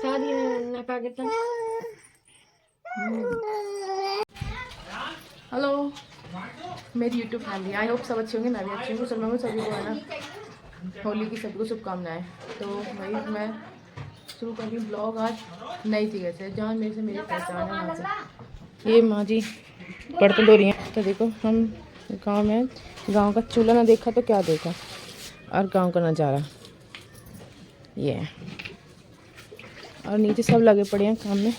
Hello मेरी YouTube family, I hope सब अच्छे होंगे। मैं भी अच्छी हूँ। सभी को है ना होली की सबको शुभकामनाएं। तो भाई मैं शुरू कर रही हूँ ब्लॉग आज नई जगह से, जहाँ मेरे से मेरी पहचान है। वहाँ से ये माँ जी बर्तन धो रही हैं। तो देखो हम गांव में, गांव का चूल्हा ना देखा तो क्या देखा, और गांव का नज़ारा ये है। और नीचे सब लगे पड़े हैं काम में,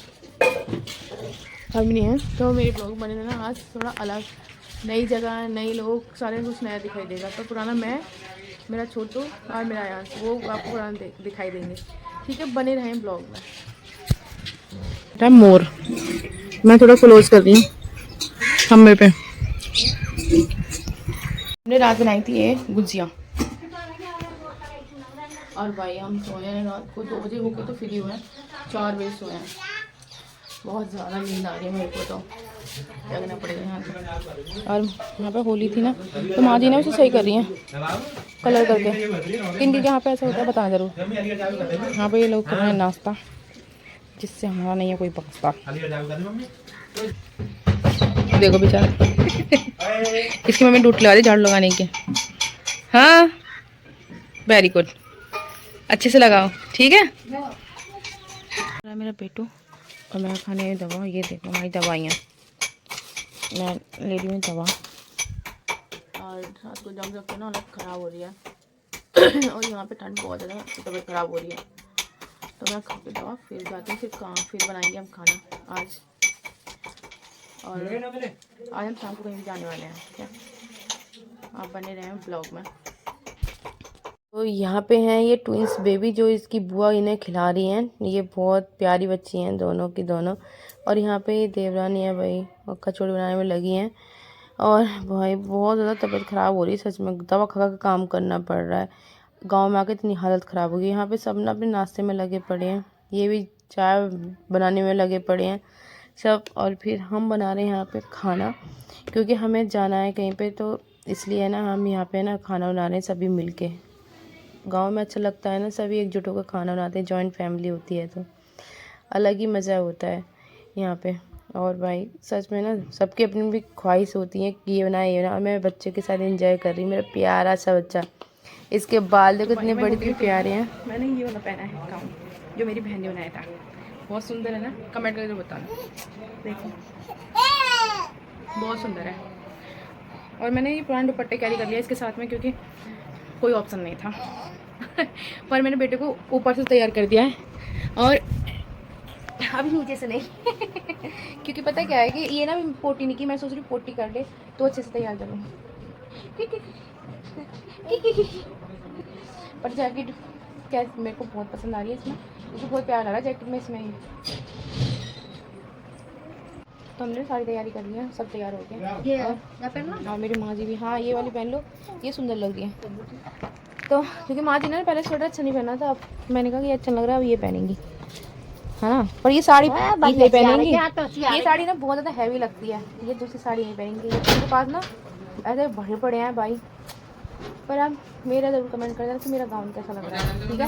हम नहीं हैं। तो मेरे ब्लॉग बने ना आज थोड़ा अलग, नई जगह, नए लोग, सारे कुछ नया दिखाई देगा। तो पुराना मैं, मेरा छोटू और मेरा आयांश, वो आपको पुराना दिखाई देंगे। ठीक है, बने रहें ब्लॉग में। मोर मैं थोड़ा क्लोज कर रही हूँ खम्बे पे। हमने रात बनाई थी ये गुजिया, और भाई हम सोए हैं रात को 2 बजे होके, तो फ्री हुए हैं 4 बजे सोए हैं। बहुत ज़्यादा नींद आ रही है मेरे को, तो जगना पड़ेगा यहाँ पे। और यहाँ पे होली थी ना, तो माँ जी ने उसे सही कर रही हैं कलर करके। किन यहाँ पे ऐसा होता है बताना ज़रूर। यहाँ पे ये लोग कर रहे हैं नाश्ता, जिससे हमारा नहीं है कोई पास्ता। देखो बेचारा इसकी मम्मी ड्यूटी लगा दी झाड़ू लगाने की। हाँ वेरी गुड, अच्छे से लगाओ ठीक है। मेरा पेटू और मैं खाने दवा, ये देखो हमारी दवाइयाँ, मैं ले रही हूँ दवा। और रात को जम सकते ना हालत ख़राब हो रही है और यहाँ पे ठंड बहुत ज़्यादा, तबीयत ख़राब हो रही है। तो मैं खा के दवा फिर जाती हूँ, फिर बनाएंगे हम खाना आज। और आज हम शाम को कहीं भी जाने वाले हैं। ठीक है, आप बने रहें ब्लॉग में। तो यहाँ पे हैं ये ट्विंस बेबी, जो इसकी बुआ इन्हें खिला रही हैं। ये बहुत प्यारी बच्ची हैं दोनों की दोनों। और यहाँ पे ये देवरानी है भाई, और कचौड़ी बनाने में लगी हैं। और भाई बहुत ज़्यादा तबीयत ख़राब हो रही है, सच में दवा खा के काम करना पड़ रहा है। गांव में आके इतनी हालत ख़राब हो गई। यहाँ पे सब ना अपने नाश्ते में लगे पड़े हैं, ये भी चाय बनाने में लगे पड़े हैं सब। और फिर हम बना रहे हैं यहाँ पे खाना, क्योंकि हमें जाना है कहीं पे, तो इसलिए ना हम यहाँ पे ना खाना बना रहे हैं सभी मिल के। गाँव में अच्छा लगता है ना, सभी एकजुट होकर खाना बनाते हैं, जॉइंट फैमिली होती है तो अलग ही मज़ा होता है यहाँ पे। और भाई सच में ना सबकी अपनी भी ख्वाहिश होती है कि ये बनाए ये बना। और मैं बच्चे के साथ एंजॉय कर रही हूँ, मेरा प्यारा सा बच्चा। इसके बाल देखो इतने बड़े बड़े प्यारे हैं। मैंने ये वाला पहना है गाउन, जो मेरी बहन ने बनाया था। बहुत सुंदर है ना, कमेंट करके बताना। देखो बहुत सुंदर है। और मैंने ये पुराने दुपट्टे कैरी कर लिया इसके साथ में, क्योंकि कोई ऑप्शन नहीं था पर मैंने बेटे को ऊपर से तैयार कर दिया है, और अभी नीचे से नहीं क्योंकि पता क्या है कि ये ना पोटी नहीं की, मैं सोच रही हूँ पोटी कर ले तो अच्छे से तैयार करूँ पर जैकेट क्या मेरे को बहुत पसंद आ रही है इसमें, मुझे बहुत प्यार आ रहा है जैकेट में इसमें। तो हमने सारी तैयारी कर ली है, सब तैयार हो गए। और मेरी माँ जी भी, हाँ ये वाली पहन लो, ये सुंदर लग रही है। तो क्योंकि माँ जी ने पहले स्वेटर अच्छा नहीं पहना था, अब मैंने कहा कि अच्छा लग रहा है, अब ये पहनेंगी है ना। पर ये साड़ी नहीं पहनेंगी, ये साड़ी ना बहुत ज़्यादा हैवी लगती है, ये दूसरी साड़ी नहीं पहनेंगी। उनके पास ना ऐसे भरे पड़े हैं भाई। पर आप मेरा ज़रूर कमेंट कर देना कि मेरा गाउन कैसा लग रहा है। ठीक है,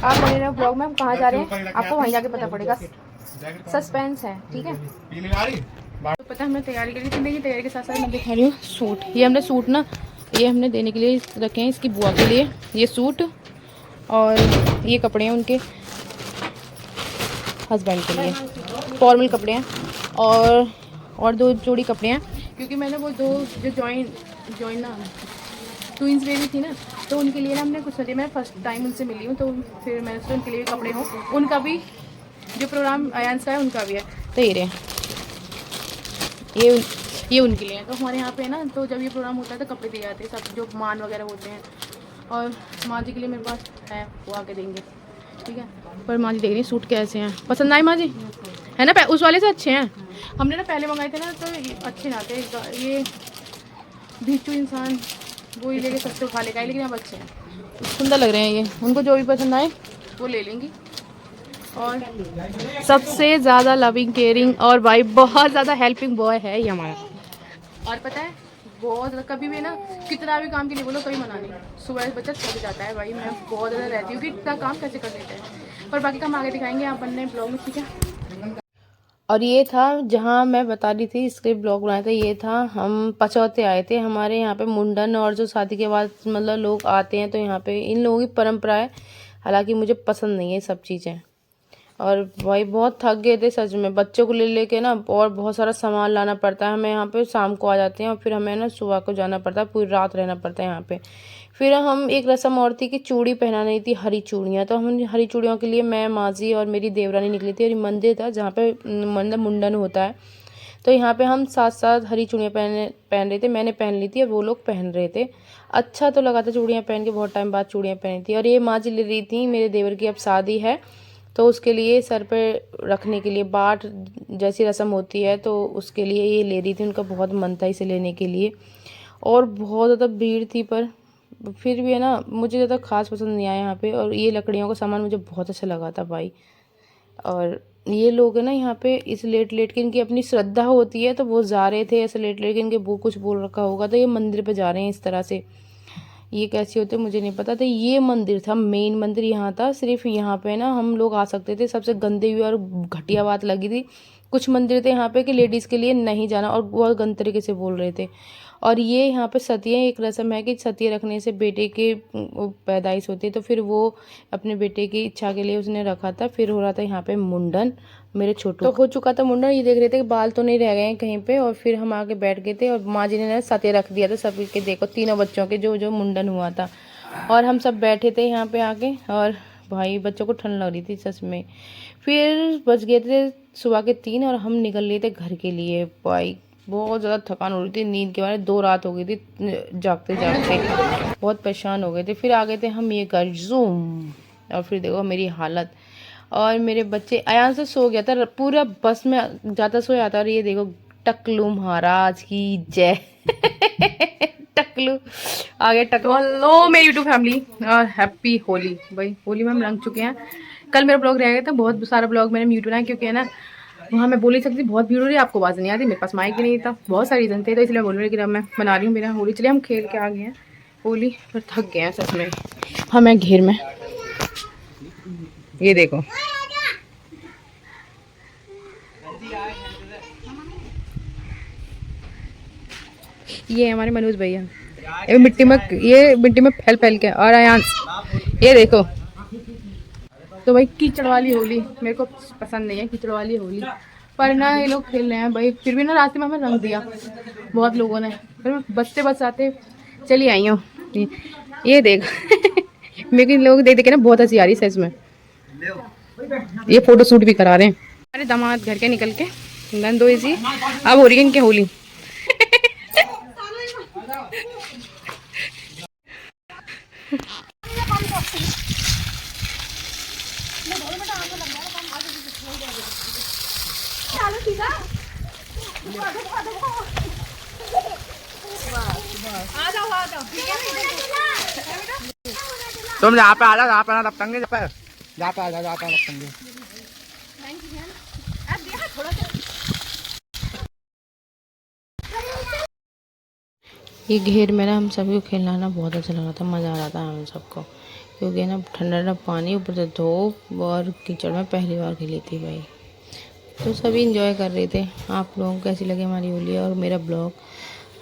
आप बने रहे ब्लॉग में, हम कहाँ जा रहे हैं आपको वहीं जाके पता पड़ेगा, सस्पेंस है। ठीक है, तो पता हमने तैयारी करी थी। देखिए तैयारी के साथ साथ मैं दिखा रही हूँ सूट। ये हमने सूट ना, ये हमने देने के लिए रखे हैं इसकी बुआ के लिए, ये सूट। और ये कपड़े हैं उनके हस्बैंड के लिए, फॉर्मल कपड़े हैं। और 2 जोड़ी कपड़े हैं, क्योंकि मैंने वो 2 जो जॉइन ना ट्विंस बेबी थी ना, तो उनके लिए ना हमने कुछ सोचा। मैं फर्स्ट टाइम उनसे मिली हूँ, तो फिर मैंने सोचा उनके लिए भी कपड़े हों। उनका भी जो प्रोग्राम आयांश का है उनका भी है, तो ये रहे ये उनके लिए है। तो हमारे यहाँ पे ना, तो जब ये प्रोग्राम होता है तो कपड़े दिए जाते हैं सब, जो मान वगैरह होते हैं। और माँ जी के लिए मेरे पास है, वो आके देंगे। ठीक है, पर माँ जी देख रही सूट कैसे हैं, पसंद आए माँ जी है ना। उस वाले से अच्छे हैं, हमने ना पहले मंगाए थे ना, तो अच्छे ना थे। ये भीचू इंसान वो ही लेके सस्ते उठा लेगा, लेकिन अब अच्छे हैं, सुंदर लग रहे हैं ये। उनको जो भी पसंद आए वो ले लेंगी। और सबसे ज़्यादा लविंग केयरिंग और भाई बहुत ज़्यादा हेल्पिंग बॉय है ये हमारा। और पता है बहुत ज़्यादा, कभी भी ना कितना भी काम के लिए बोलो कभी मना नहीं। सुबह बच्चा थक जाता है भाई, मैं बहुत ज़्यादा रहती हूँ कि इतना काम कैसे कर लेते हैं। और बाकी का हम आगे दिखाएंगे आप बनने ब्लॉग में, ठीक है। और ये था जहाँ मैं बता रही थी, इसके ब्लॉग बनाया था, ये था हम पचौते आए थे। हमारे यहाँ पे मुंडन और जो शादी के बाद मतलब लोग आते हैं तो यहाँ पे इन लोगों की परंपरा है। हालांकि मुझे पसंद नहीं है सब चीज़ें। और भाई बहुत थक गए थे सच में, बच्चों को ले लेके ना, और बहुत सारा सामान लाना पड़ता है हमें। यहाँ पे शाम को आ जाते हैं और फिर हमें ना सुबह को जाना पड़ता है, पूरी रात रहना पड़ता है यहाँ पे। फिर हम एक रस्म और थी कि चूड़ी पहनानी थी, हरी चूड़ियाँ। तो हम हरी चूड़ियों के लिए मैं, माजी और मेरी देवरानी निकली थी। और ये मंदिर था जहाँ पे मतलब मुंडन होता है। तो यहाँ पे हम साथ साथ हरी चूड़ियाँ पहन रहे थे। मैंने पहन ली थी और वो लोग पहन रहे थे। अच्छा तो लगा था चूड़ियाँ पहन के, बहुत टाइम बाद चूड़ियाँ पहनी थी। और ये माजी ले रही थी, मेरे देवर की अब शादी है तो उसके लिए सर पे रखने के लिए बाट जैसी रस्म होती है, तो उसके लिए ये ले रही थी। उनका बहुत मन था इसे लेने के लिए। और बहुत ज़्यादा भीड़ थी, पर फिर भी है ना, मुझे ज़्यादा खास पसंद नहीं आया यहाँ पे। और ये लकड़ियों का सामान मुझे बहुत अच्छा लगा था भाई। और ये लोग है ना यहाँ पे इस लेट लेट के, इनकी अपनी श्रद्धा होती है तो वो जा रहे थे ऐसे लेट लेट के, इनके वो कुछ बोल रखा होगा तो ये मंदिर पे जा रहे हैं इस तरह से। ये कैसे होते मुझे नहीं पता। तो ये मंदिर था, मेन मंदिर यहाँ था। सिर्फ यहाँ पे ना हम लोग आ सकते थे। सबसे गंदी हुई और घटिया बात लगी थी, कुछ मंदिर थे यहाँ पे कि लेडीज़ के लिए नहीं जाना, और बहुत गंद तरीके से बोल रहे थे। और ये यहाँ पे सतिया, एक रस्म है कि सतिया रखने से बेटे के पैदाइश होती है, तो फिर वो अपने बेटे की इच्छा के लिए उसने रखा था। फिर हो रहा था यहाँ पे मुंडन, मेरे छोटू तो हो चुका था मुंडन। ये देख रहे थे कि बाल तो नहीं रह गए हैं कहीं पे। और फिर हम आके बैठ गए थे और माँ जी ने ना सत्य रख दिया था सभी के, देखो तीनों बच्चों के जो जो मुंडन हुआ था। और हम सब बैठे थे यहाँ पे आके, और भाई बच्चों को ठंड लग रही थी सच में। फिर बज गए थे सुबह के 3 और हम निकल लिए थे घर के लिए। भाई बहुत ज़्यादा थकान हो रही थी, नींद के मारे 2 रात हो गई थी जागते जागते, बहुत परेशान हो गए थे। फिर आ गए थे हम ये घर जूम। और फिर देखो मेरी हालत, और मेरे बच्चे अयान से सो गया था पूरा, बस में जाता सोया था। और ये देखो टकलू महाराज की जय टकलू आ गया टकलू। हेलो मेरी यूट्यूब फैमिली, और हैप्पी होली। भाई होली में हम रंग चुके हैं। कल मेरा ब्लॉग रह गया था, बहुत सारा ब्लॉग मैंने म्यूट बनाया क्योंकि है ना वहाँ मैं बोल नहीं सकती, बहुत भीड़ हो रही है, आपको आवाज़ नहीं आती, मेरे पास माइक भी नहीं था, बहुत सारे रीज़न थे, तो इसलिए बोल रही कि अब मैं बना रही हूँ मेरा होली। चलिए हम खेल के आ गए हैं होली, पर थक गए हैं सच में। हाँ मैं घेर में, ये देखो ये हमारे मनोज भैया, ये मिट्टी में फैल फैल के। और आयांश ये देखो। तो भाई कीचड़ वाली होली मेरे को पसंद नहीं है, कीचड़ वाली होली, पर ना ये लोग खेल रहे हैं भाई। फिर भी ना रास्ते में हमें रंग दिया बहुत लोगों ने, फिर मैं बचते बचाते चली आई हूँ। ये देख मेरे को लोग देख देख के ना बहुत हंसी आ रही है सच में। ये फोटो शूट भी करा रहे हैं हमारे दामाद घर के निकल के, नंदो जी अब हो रही है इनके होली। तुम यहाँ पे आ जाओ, यहाँ पे ना रखेंगे, जहाँ पे आ जाओ, जहाँ पे रखेंगे। ये घेर में ना हम सभी को खेलना ना बहुत अच्छा लग रहा था, मज़ा आ रहा था हम सबको, क्योंकि ना ठंडा ठंडा पानी, ऊपर से धूप, और कीचड़ में पहली बार खेली थी भाई। तो सभी इंजॉय कर रहे थे। आप लोगों को कैसी लगी हमारी होली और मेरा ब्लॉग,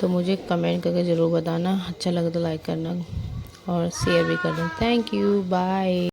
तो मुझे कमेंट करके ज़रूर बताना। अच्छा लगे तो लाइक करना और शेयर भी करना। Thank you, bye.